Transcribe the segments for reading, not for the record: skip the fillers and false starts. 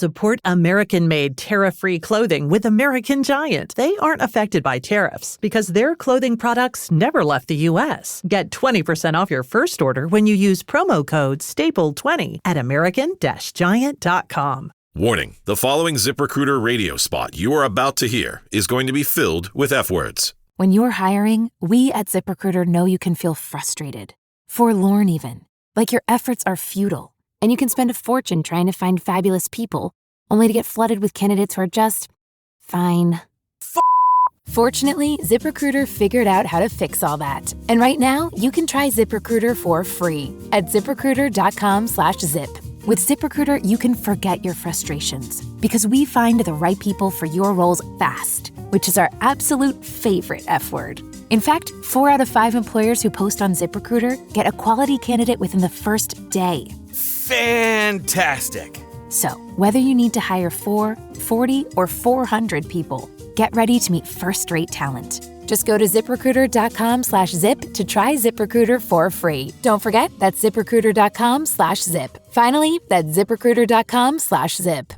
Support American-made tariff-free clothing with American Giant. They aren't affected by tariffs because their clothing products never left the U.S. Get 20% off your first order when you use promo code STAPLE20 at American-Giant.com. Warning, the following ZipRecruiter radio spot you are about to hear is going to be filled with F-words. When you're hiring, we at ZipRecruiter know you can feel frustrated, forlorn even, like your efforts are futile, and you can spend a fortune trying to find fabulous people, only to get flooded with candidates who are just fine. Fortunately, ZipRecruiter figured out how to fix all that. And right now, you can try ZipRecruiter for free at ZipRecruiter.com/zip. With ZipRecruiter, you can forget your frustrations because we find the right people for your roles fast, which is our absolute favorite F word. In fact, 4 out of 5 employers who post on ZipRecruiter get a quality candidate within the first day. Fantastic. So, whether you need to hire 4, 40, or 400 people, get ready to meet first-rate talent. Just go to ZipRecruiter.com/zip to try ZipRecruiter for free. Don't forget, that's ZipRecruiter.com/zip. Finally, that's ZipRecruiter.com/zip.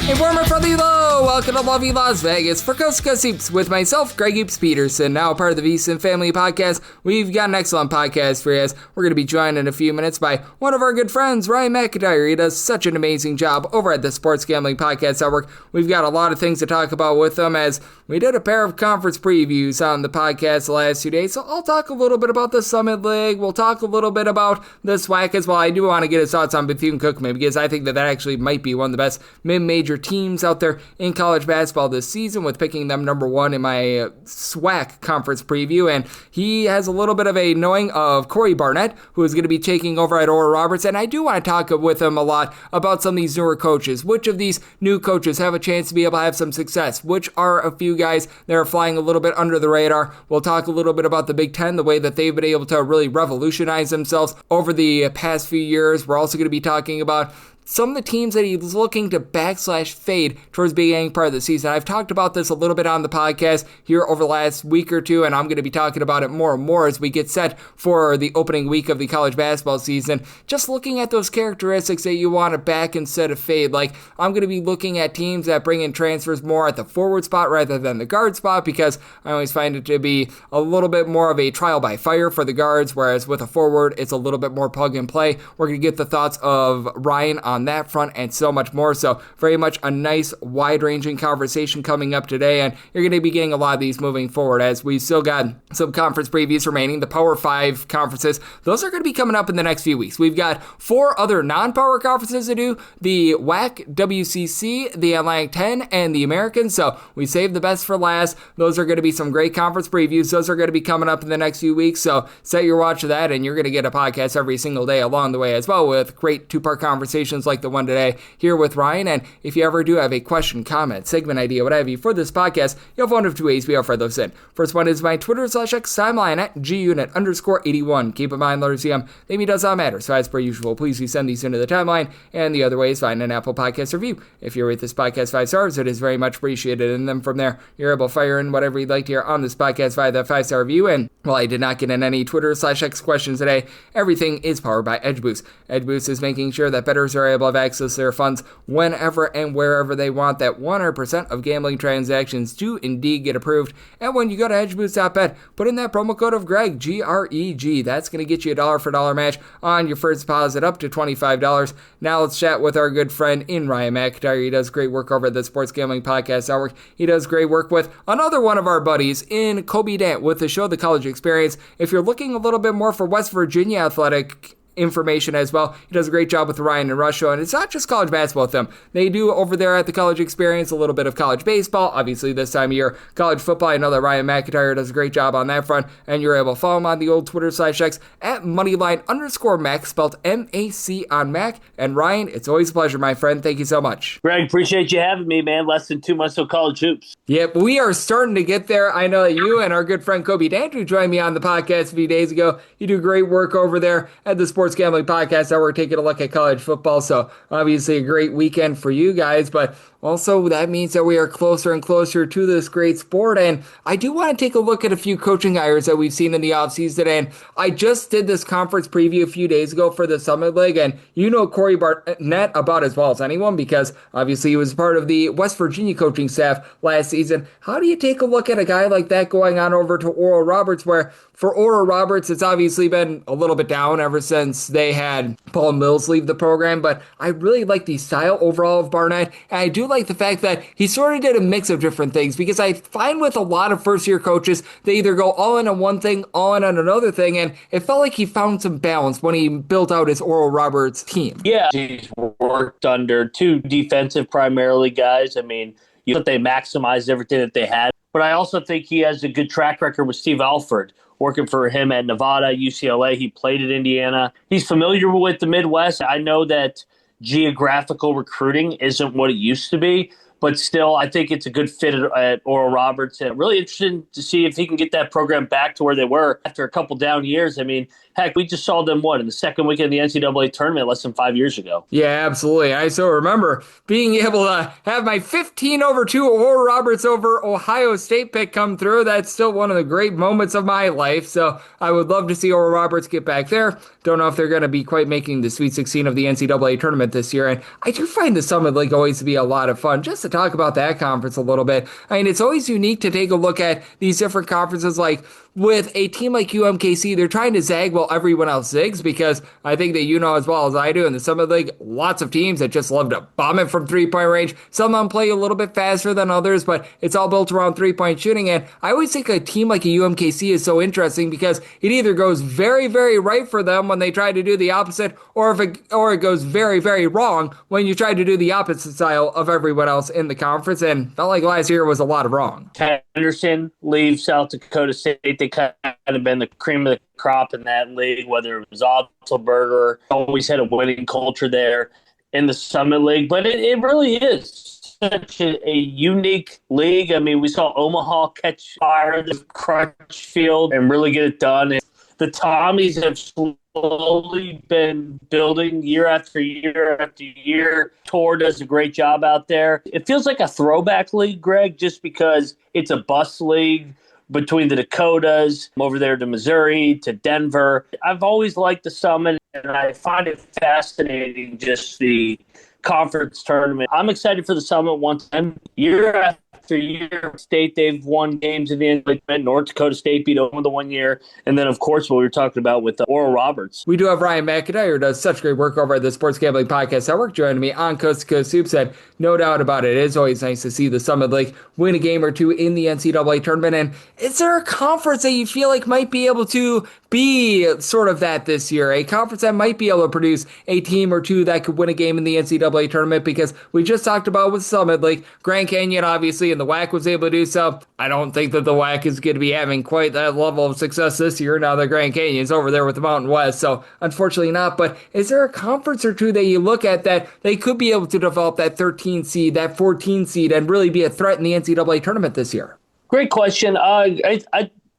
Hey, warmer from the low! Welcome to lovely Las Vegas for Coast to Coast Heaps with myself, Greg Heaps Peterson, now part of the VSiN Family Podcast. We've got an excellent podcast for you as we're going to be joined in a few minutes by one of our good friends, Ryan McIntyre. He does such an amazing job over at the Sports Gambling Podcast Network. We've got a lot of things to talk about with him as we did a pair of conference previews on the podcast the last 2 days, so I'll talk a little bit about the Summit League. We'll talk a little bit about the SWAC as well. I do want to get his thoughts on Bethune-Cookman because I think that actually might be one of the best mid-major teams out there in college basketball this season, with picking them number 1 in my SWAC conference preview. And he has a little bit of a knowing of Corey Barnett, who is going to be taking over at Oral Roberts. And I do want to talk with him a lot about some of these newer coaches. Which of these new coaches have a chance to be able to have some success? Which are a few guys that are flying a little bit under the radar? We'll talk a little bit about the Big Ten, the way that they've been able to really revolutionize themselves over the past few years. We're also going to be talking about some of the teams that he's looking to /fade towards being part of the season. I've talked about this a little bit on the podcast here over the last week or two, and I'm going to be talking about it more and more as we get set for the opening week of the college basketball season. Just looking at those characteristics that you want to back instead of fade. Like, I'm going to be looking at teams that bring in transfers more at the forward spot rather than the guard spot, because I always find it to be a little bit more of a trial by fire for the guards, whereas with a forward, it's a little bit more plug and play. We're going to get the thoughts of Ryan on that front and so much more. So very much a nice wide-ranging conversation coming up today, and you're going to be getting a lot of these moving forward as we still got some conference previews remaining. The Power 5 conferences, those are going to be coming up in the next few weeks. We've got 4 other non-power conferences to do: the WAC, WCC, the Atlantic 10, and the American. So we saved the best for last. Those are going to be some great conference previews. Those are going to be coming up in the next few weeks. So set your watch for that, and you're going to get a podcast every single day along the way as well, with great 2-part conversations like the one today here with Ryan. And if you ever do have a question, comment, segment idea, what have you for this podcast, you have one of 2 ways we offer those in. First one is my Twitter/X timeline at gunit_81. Keep in mind, letters CM, they mean does not matter. So as per usual, please do send these into the timeline. And the other way is find an Apple Podcast review. If you rate this podcast 5 stars, it is very much appreciated. And then from there, you're able to fire in whatever you'd like to hear on this podcast via that 5-star review. And while I did not get in any Twitter/X questions today, everything is powered by EdgeBoost. EdgeBoost is making sure that bettors are able to have access to their funds whenever and wherever they want. That 100% of gambling transactions do indeed get approved. And when you go to edgeboost.bet, put in that promo code of Greg, G-R-E-G. That's going to get you a $1 for $1 match on your first deposit up to $25. Now let's chat with our good friend in Ryan McIntyre. He does great work over at the Sports Gambling Podcast Network. He does great work with another one of our buddies in Kobe Dant with the show The College Experience. If you're looking a little bit more for West Virginia athletic information as well, he does a great job with Ryan and Rush Show. And it's not just college basketball with them. They do over there at the College Experience a little bit of college baseball. Obviously this time of year, college football. I know that Ryan McIntyre does a great job on that front, and you're able to follow him on the old Twitter/X at Moneyline_Mac, spelled M-A-C on Mac. And Ryan, it's always a pleasure, my friend. Thank you so much. Greg, appreciate you having me, man. Less than 2 months till college hoops. Yep, we are starting to get there. I know that you and our good friend Kobe Dant, who joined me on the podcast a few days ago, you do great work over there at the Sports Sports Gambling Podcast Network taking a look at college football. So obviously a great weekend for you guys, but also that means that we are closer and closer to this great sport. And I do want to take a look at a few coaching hires that we've seen in the offseason. And I just did this conference preview a few days ago for the Summit League. And you know Corey Barnett about as well as anyone, because obviously he was part of the West Virginia coaching staff last season. How do you take a look at a guy like that going on over to Oral Roberts, where for Oral Roberts, it's obviously been a little bit down ever since they had Paul Mills leave the program, but I really like the style overall of Barnett, and I do like the fact that he sort of did a mix of different things, because I find with a lot of first-year coaches, they either go all in on one thing, all in on another thing, and it felt like he found some balance when he built out his Oral Roberts team. Yeah, he's worked under two defensive primarily guys. I mean, you thought they maximized everything that they had, but I also think he has a good track record with Steve Alford, working for him at Nevada, UCLA. He played at Indiana. He's familiar with the Midwest. I know that geographical recruiting isn't what it used to be, but still, I think it's a good fit at Oral Roberts. And really interested to see if he can get that program back to where they were after a couple down years. I mean, heck, we just saw them, in the second weekend of the NCAA tournament less than 5 years ago. Yeah, absolutely. I still remember being able to have my 15-2 Oral Roberts over Ohio State pick come through. That's still one of the great moments of my life. So I would love to see Oral Roberts get back there. Don't know if they're going to be quite making the Sweet 16 of the NCAA tournament this year. And I do find the Summit League always to be a lot of fun. Just to talk about that conference a little bit. I mean, it's always unique to take a look at these different conferences. Like with a team like UMKC, they're trying to zag while everyone else zigs, because I think that you know as well as I do in the Summit League, lots of teams that just love to bomb it from three-point range. Some of them play a little bit faster than others, but it's all built around three-point shooting. And I always think a team like a UMKC is so interesting, because it either goes very, very right for them when they try to do the opposite, or it goes very, very wrong when you try to do the opposite style of everyone else in the conference. And felt like last year was a lot of wrong. Henderson leaves South Dakota State. They kind of been the cream of the crop in that league, whether it was Otzelberger, always had a winning culture there in the Summit League. But it really is such a unique league. I mean, we saw Omaha catch fire, the Crutchfield, and really get it done. And the Tommies have slowly been building year after year after year. Tor does a great job out there. It feels like a throwback league, Greg, just because it's a bus league between the Dakotas, over there to Missouri, to Denver. I've always liked the Summit, and I find it fascinating, just the conference tournament. I'm excited for the Summit once again. Year after year, State, they've won games in the end. North Dakota State beat over the 1 year. And then, of course, what we were talking about with Oral Roberts. We do have Ryan McIntyre, who does such great work over at the Sports Gambling Podcast Network, joining me on Coast to Coast Soup. Said, no doubt about it. It is always nice to see the Summit League win a game or two in the NCAA tournament. And is there a conference that you feel like might be able to be sort of that this year? A conference that might be able to produce a team or two that could win a game in the NCAA tournament? Because we just talked about with Summit League, Grand Canyon, obviously, and the WAC was able to do so. I don't think that the WAC is going to be having quite that level of success this year now that Grand Canyon's over there with the Mountain West. So unfortunately not. But is there a conference or two that you look at that they could be able to develop that 13 seed, that 14 seed, and really be a threat in the NCAA tournament this year? Great question.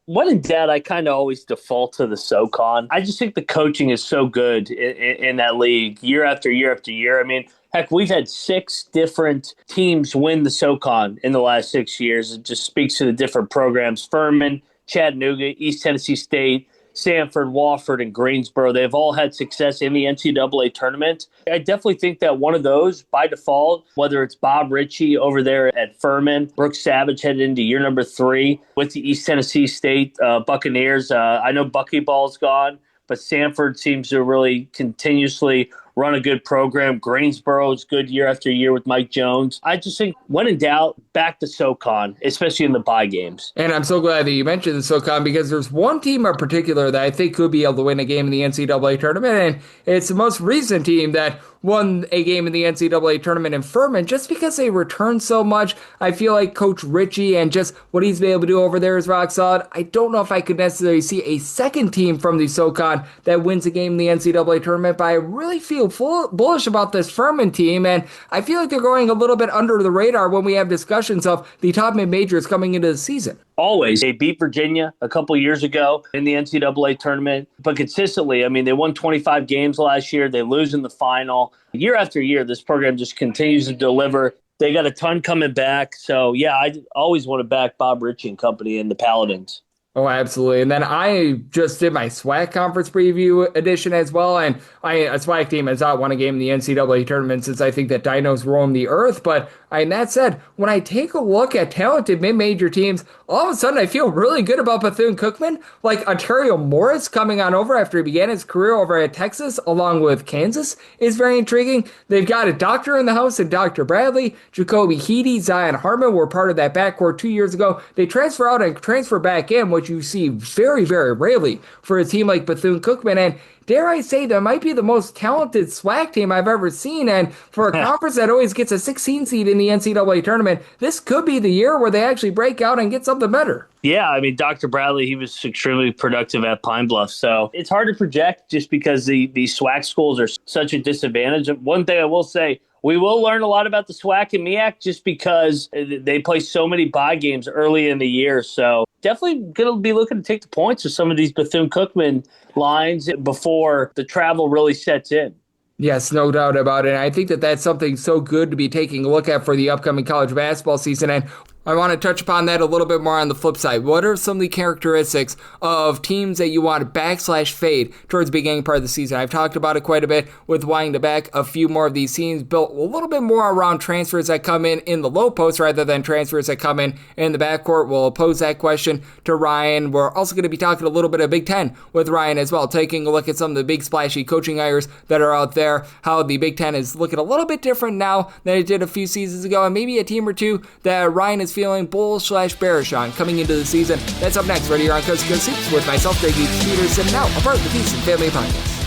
When in doubt, I kind of always default to the SoCon. I just think the coaching is so good in that league year after year after year. I mean, heck, we've had 6 different teams win the SoCon in the last 6 years. It just speaks to the different programs. Furman, Chattanooga, East Tennessee State, Sanford, Wofford, and Greensboro. They've all had success in the NCAA tournament. I definitely think that one of those, by default, whether it's Bob Ritchie over there at Furman, Brooks Savage headed into year number 3 with the East Tennessee State Buccaneers. I know Buckyball's gone, but Sanford seems to really continuously run a good program. Greensboro is good year after year with Mike Jones. I just think, when in doubt, back to SoCon, especially in the bye games. And I'm so glad that you mentioned the SoCon, because there's one team in particular that I think could be able to win a game in the NCAA tournament, and it's the most recent team that won a game in the NCAA tournament in Furman, just because they return so much. I feel like Coach Ritchie and just what he's been able to do over there is rock solid. I don't know if I could necessarily see a second team from the SoCon that wins a game in the NCAA tournament, but I really feel bullish about this Furman team, and I feel like they're going a little bit under the radar when we have discussions of the top mid-majors coming into the season. Always. They beat Virginia a couple years ago in the NCAA tournament, but consistently, I mean, they won 25 games last year. They lose in the final. Year after year, this program just continues to deliver. They got a ton coming back. So, yeah, I always want to back Bob Ritchie and company and the Paladins. Oh, absolutely. And then I just did my SWAC conference preview edition as well. And a SWAC team has not won a game in the NCAA tournament since I think that Dinos roam the earth. But that said, when I take a look at talented mid-major teams, all of a sudden I feel really good about Bethune-Cookman. Like Ontario Morris coming on over after he began his career over at Texas along with Kansas is very intriguing. They've got a doctor in the house and Dr. Bradley. Jacoby Heedy, Zion Harmon were part of that backcourt 2 years ago. They transfer out and transfer back in, which you see very, very rarely for a team like Bethune-Cookman. And dare I say, that might be the most talented SWAC team I've ever seen. And for a conference that always gets a 16 seed in the NCAA tournament, this could be the year where they actually break out and get something better. Yeah, I mean, Dr. Bradley, he was extremely productive at Pine Bluff. So it's hard to project just because the SWAC schools are such a disadvantage. One thing I will say, we will learn a lot about the SWAC and MEAC just because they play so many bye games early in the year. So definitely going to be looking to take the points of some of these Bethune-Cookman lines before the travel really sets in. Yes, no doubt about it. And I think that that's something so good to be taking a look at for the upcoming college basketball season. And I want to touch upon that a little bit more on the flip side. What are some of the characteristics of teams that you want to /fade towards the beginning part of the season? I've talked about it quite a bit with wanting to back a few more of these teams, built a little bit more around transfers that come in the low post rather than transfers that come in the backcourt. We'll pose that question to Ryan. We're also going to be talking a little bit of Big Ten with Ryan as well, taking a look at some of the big splashy coaching hires that are out there, how the Big Ten is looking a little bit different now than it did a few seasons ago, and maybe a team or two that Ryan is feeling bull/bearish on coming into the season. That's up next right here on Coast to Coast Hoops with myself, Greg Peterson, now a part of the Peterson Family Podcast.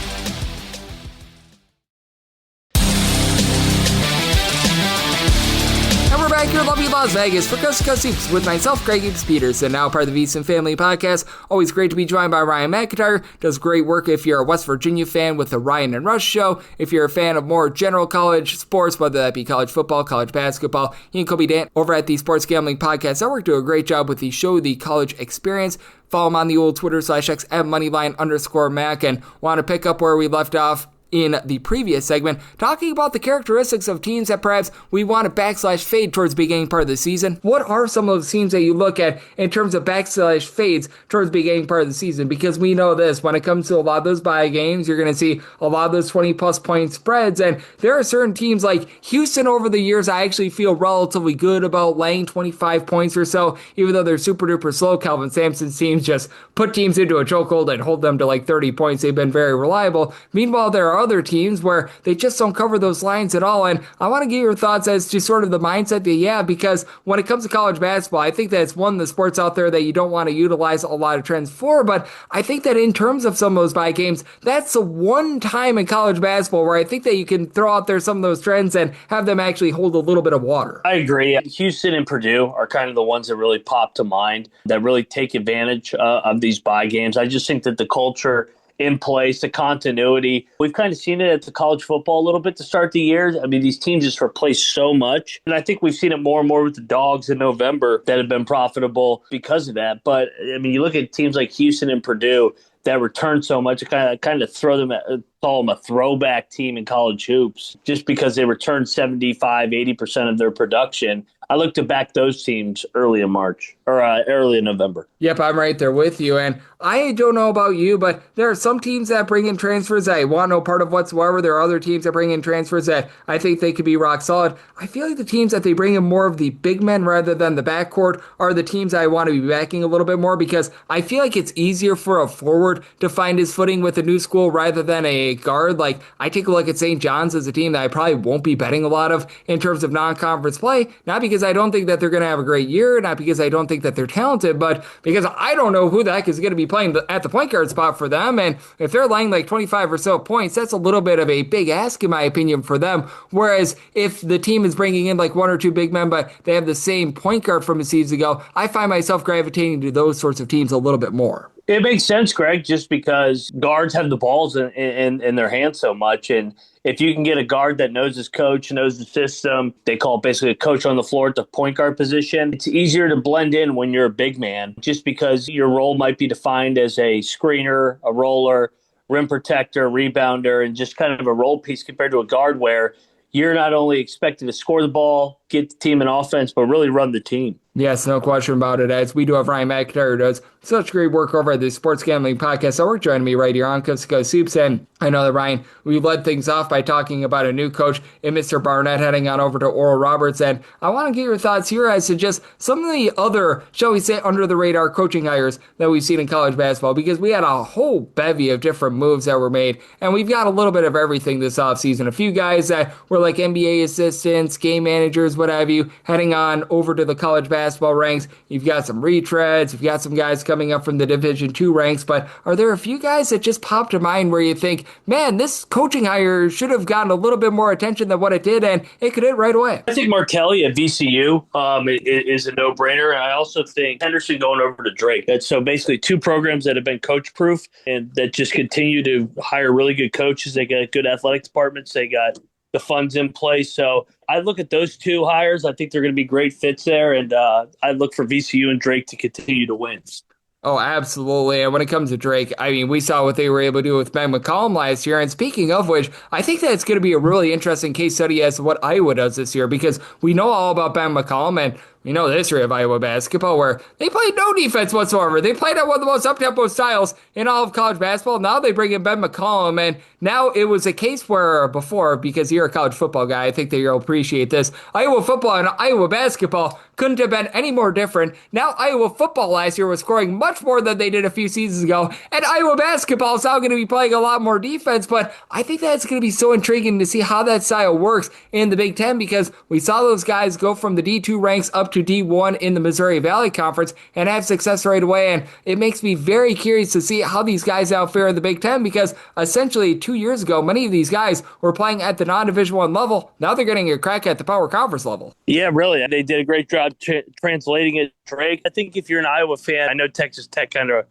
Back here in lovely Las Vegas for Coast to Coast Hoops with myself, Greg Peterson, now part of the VSiN Family Podcast. Always great to be joined by Ryan McIntyre. Does great work if you're a West Virginia fan with the Ryan and Rush Show. If you're a fan of more general college sports, whether that be college football, college basketball, he and Kobe Dant over at the Sports Gambling Podcast Network do a great job with the show, The College Experience. Follow him on the old Twitter /X at Moneyline_Mac, and want to pick up where we left off in the previous segment, talking about the characteristics of teams that perhaps we want to /fade towards the beginning part of the season. What are some of those teams that you look at in terms of /fades towards the beginning part of the season? Because we know this, when it comes to a lot of those bye games, you're going to see a lot of those 20-plus point spreads, and there are certain teams like Houston over the years I actually feel relatively good about laying 25 points or so, even though they're super-duper slow. Calvin Sampson's teams just put teams into a chokehold and hold them to like 30 points. They've been very reliable. Meanwhile, there are other teams where they just don't cover those lines at all. And I want to get your thoughts as to sort of the mindset that you have, because when it comes to college basketball, I think that it's one of the sports out there that you don't want to utilize a lot of trends for. But I think that in terms of some of those bye games, that's the one time in college basketball where I think that you can throw out there some of those trends and have them actually hold a little bit of water. I agree. Houston and Purdue are kind of the ones that really pop to mind, that really take advantage of these bye games. I just think that the culture in place, the continuity. We've kind of seen it at the college football a little bit to start the year. I mean, these teams just replace so much. And I think we've seen it more and more with the Dogs in November that have been profitable because of that. But, I mean, you look at teams like Houston and Purdue that return so much, kind of throw them call them a throwback team in college hoops just because they return 75-80% of their production. I look to back those teams early in March or early in November. Yep, I'm right there with you. And I don't know about you, but there are some teams that bring in transfers that I want no part of whatsoever. There are other teams that bring in transfers that I think they could be rock solid. I feel like the teams that they bring in more of the big men rather than the backcourt are the teams I want to be backing a little bit more, because I feel like it's easier for a forward to find his footing with a new school rather than a guard. Like, I take a look at St. John's as a team that I probably won't be betting a lot of in terms of non-conference play, not because I don't think that they're going to have a great year, not because I don't think that they're talented, but because I don't know who the heck is going to be playing at the point guard spot for them. And if they're laying like 25 or so points, that's a little bit of a big ask in my opinion for them. Whereas if the team is bringing in like one or two big men, but they have the same point guard from a season ago, I find myself gravitating to those sorts of teams a little bit more. It makes sense, Greg, just because guards have the balls in their hands so much. And if you can get a guard that knows his coach, knows the system, they call it basically a coach on the floor at the point guard position, it's easier to blend in when you're a big man, just because your role might be defined as a screener, a roller, rim protector, rebounder, and just kind of a role piece compared to a guard where you're not only expected to score the ball, get the team in offense, but really run the team. Yes, no question about it, as we do have Ryan McIntyre, who does such great work over at the Sports Gambling Podcast Network, joining me right here on Coast to Coast Hoops. And I know that, Ryan, we led things off by talking about a new coach in Mr. Barnett heading on over to Oral Roberts. And I want to get your thoughts here as to just some of the other, shall we say, under-the-radar coaching hires that we've seen in college basketball, because we had a whole bevy of different moves that were made, and we've got a little bit of everything this offseason. A few guys that were like NBA assistants, game managers, what have you, heading on over to the college basketball ranks. You've got some retreads. You've got some guys coming up from the Division II ranks. But are there a few guys that just pop to mind where you think, man, this coaching hire should have gotten a little bit more attention than what it did, and it could hit right away? I think Martelli at VCU is a no-brainer. And I also think Henderson going over to Drake. That's so basically two programs that have been coach-proof and that just continue to hire really good coaches. They got good athletic departments. They got the funds in place. So I look at those two hires. I think they're going to be great fits there. And I look for VCU and Drake to continue to win. Oh, absolutely. And when it comes to Drake, I mean, we saw what they were able to do with Ben McCollum last year. And speaking of which, I think that it's going to be a really interesting case study as to what Iowa does this year, because we know all about Ben McCollum, and we know the history of Iowa basketball, where they played no defense whatsoever. They played at one of the most up-tempo styles in all of college basketball. Now they bring in Ben McCollum, and now it was a case where before, because you're a college football guy, I think that you'll appreciate this, Iowa football and Iowa basketball couldn't have been any more different. Now Iowa football last year was scoring much more than they did a few seasons ago, and Iowa basketball is now going to be playing a lot more defense, but I think that's going to be so intriguing to see how that style works in the Big Ten, because we saw those guys go from the D2 ranks up to D1 in the Missouri Valley Conference and have success right away, and it makes me very curious to see how these guys out fare in the Big Ten, because essentially 2 years ago, many of these guys were playing at the non-Division I level. Now they're getting a crack at the Power Conference level. Yeah, really. They did a great job translating it, Drake. I think if you're an Iowa fan, I know Texas Tech kind of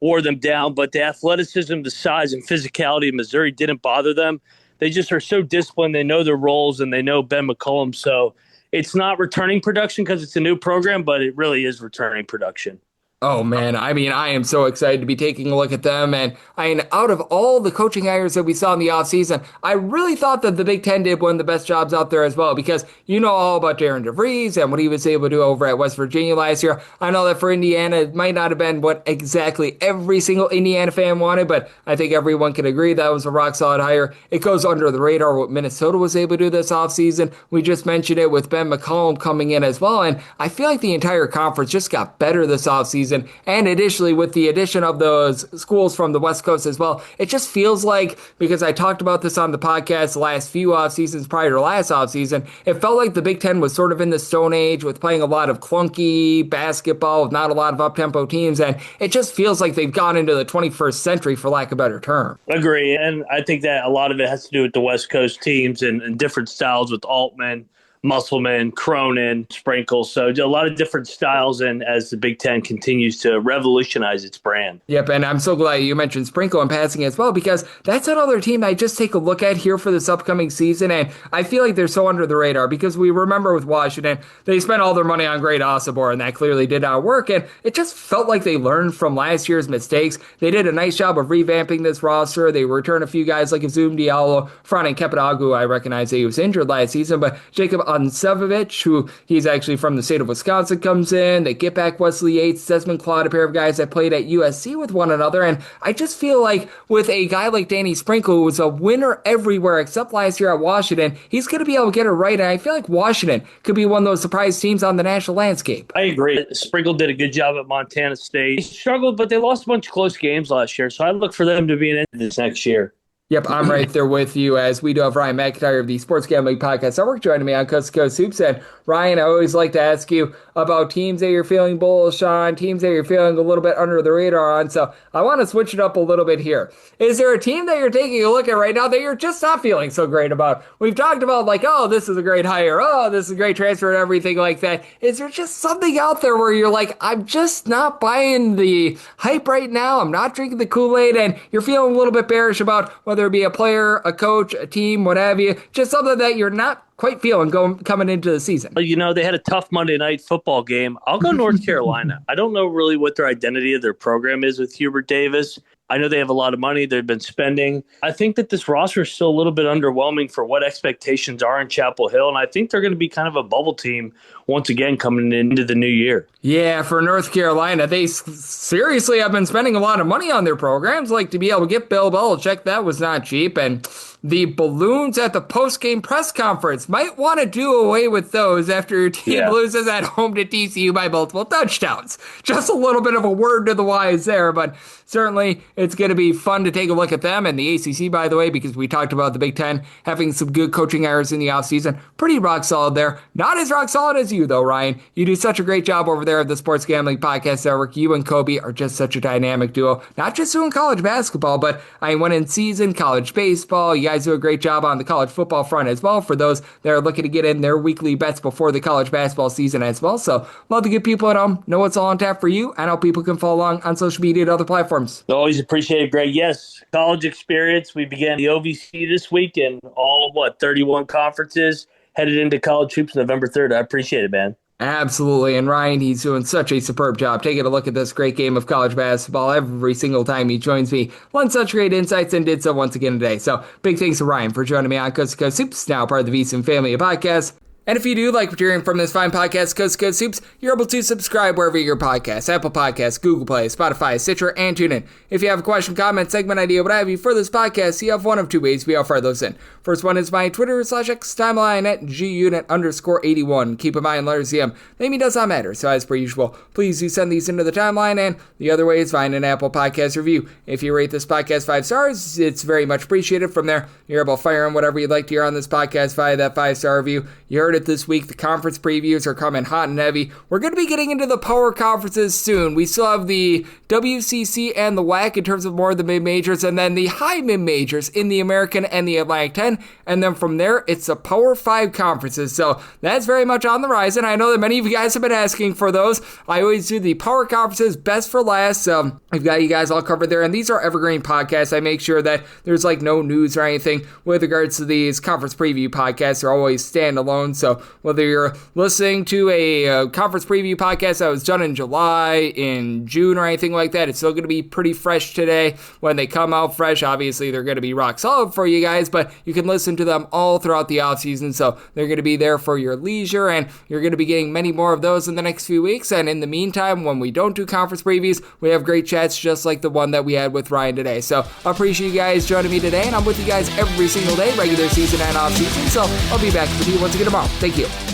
wore them down, but the athleticism, the size, and physicality of Missouri didn't bother them. They just are so disciplined. They know their roles, and they know Ben McCollum. So it's not returning production because it's a new program, but it really is returning production. Oh, man. I mean, I am so excited to be taking a look at them. And I mean, out of all the coaching hires that we saw in the offseason, I really thought that the Big Ten did one of the best jobs out there as well, because you know all about Darren DeVries and what he was able to do over at West Virginia last year. I know that for Indiana, it might not have been what exactly every single Indiana fan wanted, but I think everyone can agree that was a rock-solid hire. It goes under the radar what Minnesota was able to do this offseason. We just mentioned it with Ben McCollum coming in as well, and I feel like the entire conference just got better this offseason. And additionally, with the addition of those schools from the West Coast as well, it just feels like, because I talked about this on the podcast the last few off seasons prior to last off season, it felt like the Big Ten was sort of in the Stone Age with playing a lot of clunky basketball with not a lot of up-tempo teams, and it just feels like they've gone into the 21st century, for lack of a better term. Agree, and I think that a lot of it has to do with the West Coast teams and different styles with Altman, Musselman, Cronin, Sprinkle. So a lot of different styles, and as the Big Ten continues to revolutionize its brand. Yep, and I'm so glad you mentioned Sprinkle and passing as well, because that's another team I just take a look at here for this upcoming season, and I feel like they're so under the radar, because we remember with Washington, they spent all their money on Great Osobor, and that clearly did not work, and it just felt like they learned from last year's mistakes. They did a nice job of revamping this roster. They returned a few guys like Zoom Diallo, Frank Kepedagu. I recognize that he was injured last season, but Jacob Unsevovich, who he's actually from the state of Wisconsin, comes in. They get back Wesley Yates, Desmond Claude, a pair of guys that played at USC with one another. And I just feel like with a guy like Danny Sprinkle, who was a winner everywhere except last year at Washington, he's going to be able to get it right. And I feel like Washington could be one of those surprise teams on the national landscape. I agree. Sprinkle did a good job at Montana State. They struggled, but they lost a bunch of close games last year. So I look for them to be in this next year. Yep, I'm right there with you, as we do have Ryan McIntyre of the Sports Gambling Podcast Network joining me on Coast to Coast Hoops. And Ryan, I always like to ask you about teams that you're feeling bullish on, teams that you're feeling a little bit under the radar on. So I want to switch it up a little bit here. Is there a team that you're taking a look at right now that you're just not feeling so great about? We've talked about like, oh, this is a great hire, oh, this is a great transfer and everything like that. Is there just something out there where you're like, I'm just not buying the hype right now, I'm not drinking the Kool-Aid, and you're feeling a little bit bearish about whether it be a player, a coach, a team, what have you, just something that you're not quite feeling coming into the season? You know, they had a tough Monday night football game. I'll go North Carolina. I don't know really what their identity of their program is with Hubert Davis. I know they have a lot of money they've been spending. I think that this roster is still a little bit underwhelming for what expectations are in Chapel Hill, and I think they're going to be kind of a bubble team once again coming into the new year. Yeah, for North Carolina, they seriously have been spending a lot of money on their programs. Like, to be able to get Bill Belichick, that was not cheap, and the balloons at the post-game press conference, might want to do away with those after your team loses at home to TCU by multiple touchdowns. Just a little bit of a word to the wise there, but certainly it's going to be fun to take a look at them. And the ACC, by the way, because we talked about the Big Ten having some good coaching hires in the offseason, pretty rock solid there. Not as rock solid as you, though, Ryan. You do such a great job over there at the Sports Gambling Podcast Network. You and Kobe are just such a dynamic duo, not just doing college basketball, but I went in season, college baseball. You guys do a great job on the college football front as well for those that are looking to get in their weekly bets before the college basketball season as well. So love to get people at home know what's all on tap for you and how people can follow along on social media and other platforms. Always appreciate it, Greg. Yes, college experience. We began the OVC this week and all, 31 conferences headed into college hoops November 3rd. I appreciate it, man. Absolutely. And Ryan, he's doing such a superb job taking a look at this great game of college basketball every single time he joins me. Learned such great insights and did so once again today. So big thanks to Ryan for joining me on Coast to Coast Hoops, now part of the VSiN family of podcasts. And if you do like what you're hearing from this fine podcast, Coast to Coast Hoops, you're able to subscribe wherever you get your podcasts, Apple Podcasts, Google Play, Spotify, Stitcher, and TuneIn. If you have a question, comment, segment idea, what have you for this podcast, you have one of two ways we all fire those in. First one is my Twitter/X timeline at gunit_81. Keep in mind, letters CM. The name does not matter, so as per usual, please do send these into the timeline, and the other way is find an Apple Podcast review. If you rate this podcast 5 stars, it's very much appreciated. From there, you're able to fire in whatever you'd like to hear on this podcast via that 5-star review. You heard it this week. The conference previews are coming hot and heavy. We're going to be getting into the power conferences soon. We still have the WCC and the WAC in terms of more of the mid-majors, and then the high mid-majors in the American and the Atlantic 10, and then from there, it's the Power 5 conferences. So that's very much on the rise, and I know that many of you guys have been asking for those. I always do the power conferences best for last. I've got you guys all covered there, and these are evergreen podcasts. I make sure that there's no news or anything with regards to these conference preview podcasts. They're always standalone, so whether you're listening to a conference preview podcast that was done in July, in June, or anything like that, it's still going to be pretty fresh today. When they come out fresh, obviously they're going to be rock solid for you guys, but you can listen to them all throughout the offseason, so they're going to be there for your leisure, and you're going to be getting many more of those in the next few weeks. And in the meantime, when we don't do conference previews, we have great chats just like the one that we had with Ryan today. So I appreciate you guys joining me today, and I'm with you guys every single day, regular season and off season, so I'll be back with you once again tomorrow. Thank you.